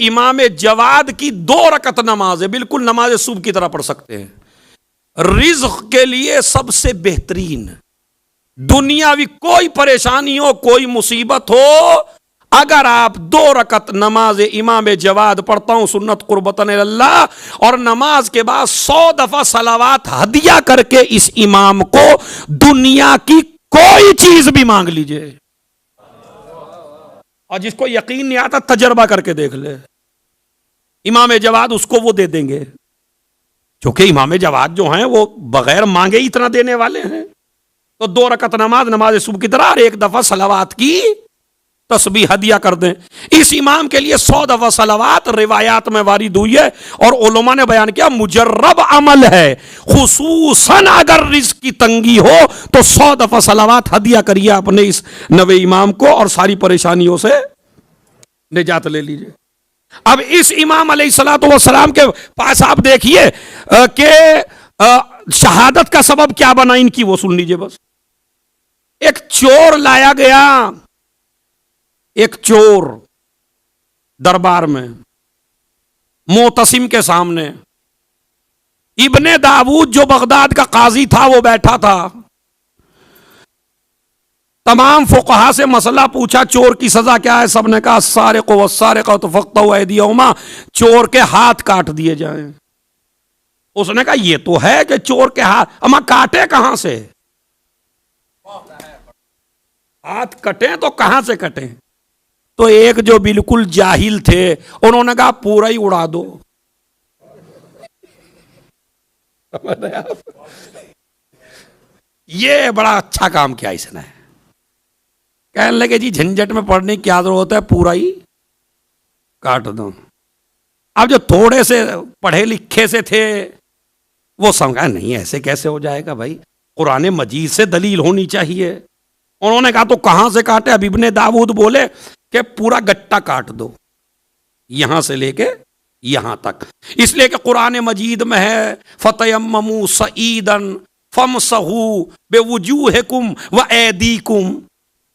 امام جواد کی 2 رکعت نماز ہے، بالکل نماز صبح کی طرح پڑھ سکتے ہیں. رزق کے لیے سب سے بہترین، دنیاوی کوئی پریشانی ہو، کوئی مصیبت ہو، اگر آپ 2 رکعت نماز امام جواد پڑھتا ہوں سنت قربتن اللہ، اور نماز کے بعد 100 دفعہ صلوات ہدیہ کر کے اس امام کو دنیا کی کوئی چیز بھی مانگ لیجئے. اور جس کو یقین نہیں آتا تجربہ کر کے دیکھ لے، امام جواد اس کو وہ دے دیں گے، کیونکہ امام جواد جو ہیں وہ بغیر مانگے اتنا دینے والے ہیں. تو 2 رکعت نماز صبح کی طرح، اور 1 دفعہ صلوات کی تسبیح ہدیہ کر دیں. اس امام کے لیے 100 دفعہ صلوات روایات میں وارد ہوئی ہے، اور علماء نے بیان کیا مجرب عمل ہے، خصوصاً اگر رزق کی تنگی ہو تو 100 دفعہ صلوات ہدیہ کریے اپنے اس نوے امام کو، اور ساری پریشانیوں سے نجات لے لیجئے. اب اس امام علیہ الصلوۃ والسلام کے پاس آپ دیکھیے کہ شہادت کا سبب کیا بنا ان کی، وہ سن لیجئے بس. ایک چور لایا گیا، ایک چور دربار میں معتصم کے سامنے. ابن داؤد جو بغداد کا قاضی تھا وہ بیٹھا تھا. تمام فقہا سے مسئلہ پوچھا چور کی سزا کیا ہے، سب نے کہا السارق والسارقۃ فاقطعوا ایدیہما، چور کے ہاتھ کاٹ دیے جائیں. اس نے کہا یہ تو ہے کہ چور کے ہاتھ، اما کاٹے کہاں سے، ہاتھ کٹیں تو کہاں سے کٹیں؟ تو ایک جو بالکل جاہل تھے انہوں نے کہا پورا ہی اڑا دو. یہ بڑا اچھا کام کیا اس نے. کہنے لگے جی جھنجٹ میں پڑنے کی کیا ضرورت ہے، پورا ہی کاٹ دو. اب جو تھوڑے سے پڑھے لکھے سے تھے وہ سمجھا نہیں ایسے کیسے ہو جائے گا بھائی، قرآن مجید سے دلیل ہونی چاہیے. انہوں نے کہا تو کہاں سے کاٹے؟ اب ابن داؤد بولے کہ پورا گٹا کاٹ دو، یہاں سے لے کے یہاں تک. اس لیے کہ قرآن مجید میں ہے فَتَيَمَّمُوا صَعِيدًا فَامْسَحُوا بِوُجُوهِكُمْ وَأَيْدِيكُمْ،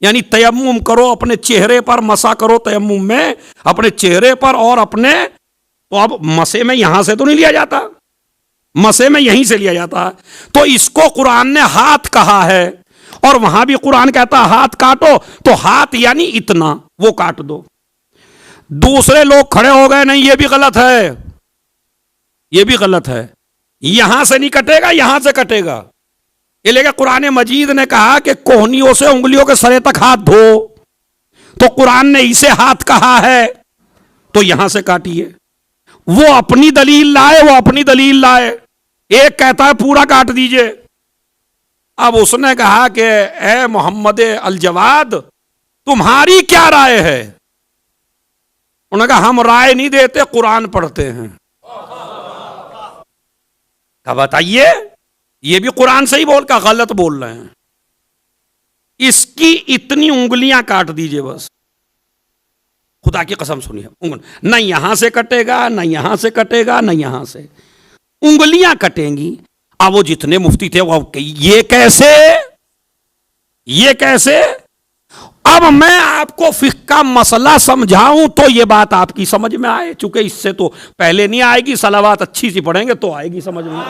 یعنی تیمم کرو، اپنے چہرے پر مسح کرو تیمم میں، اپنے چہرے پر اور اپنے. تو اب مسح میں یہاں سے تو نہیں لیا جاتا، مسح میں یہیں سے لیا جاتا. تو اس کو قرآن نے ہاتھ کہا ہے، اور وہاں بھی قرآن کہتا ہاتھ کاٹو، تو ہاتھ یعنی اتنا وہ کاٹ دو. دوسرے لوگ کھڑے ہو گئے نہیں یہ بھی غلط ہے، یہ بھی غلط ہے، یہاں سے نہیں کٹے گا یہاں سے کٹے گا. یہ لے کے قرآن مجید نے کہا کہ کوہنیوں سے انگلیوں کے سرے تک ہاتھ دھو، تو قرآن نے اسے ہاتھ کہا ہے تو یہاں سے کاٹیے. وہ اپنی دلیل لائے، ایک کہتا ہے پورا کاٹ دیجئے. اب اس نے کہا کہ اے محمد الجواد تمہاری کیا رائے ہے؟ انہوں نے کہا ہم رائے نہیں دیتے، قرآن پڑھتے ہیں. کہا بتائیے، یہ بھی قرآن سے ہی بول کا غلط بول رہے ہیں. اس کی اتنی انگلیاں کاٹ دیجئے بس، خدا کی قسم سنیے، نہ یہاں سے کٹے گا نہ یہاں سے کٹے گا نہ یہاں سے، انگلیاں کٹیں گی. اب وہ جتنے مفتی تھے وہ یہ کیسے؟ اب میں آپ کو فقہ کا مسئلہ سمجھاؤں تو یہ بات آپ کی سمجھ میں آئے، چونکہ اس سے تو پہلے نہیں آئے گی، صلوات اچھی سی پڑھیں گے تو آئے گی سمجھ میں.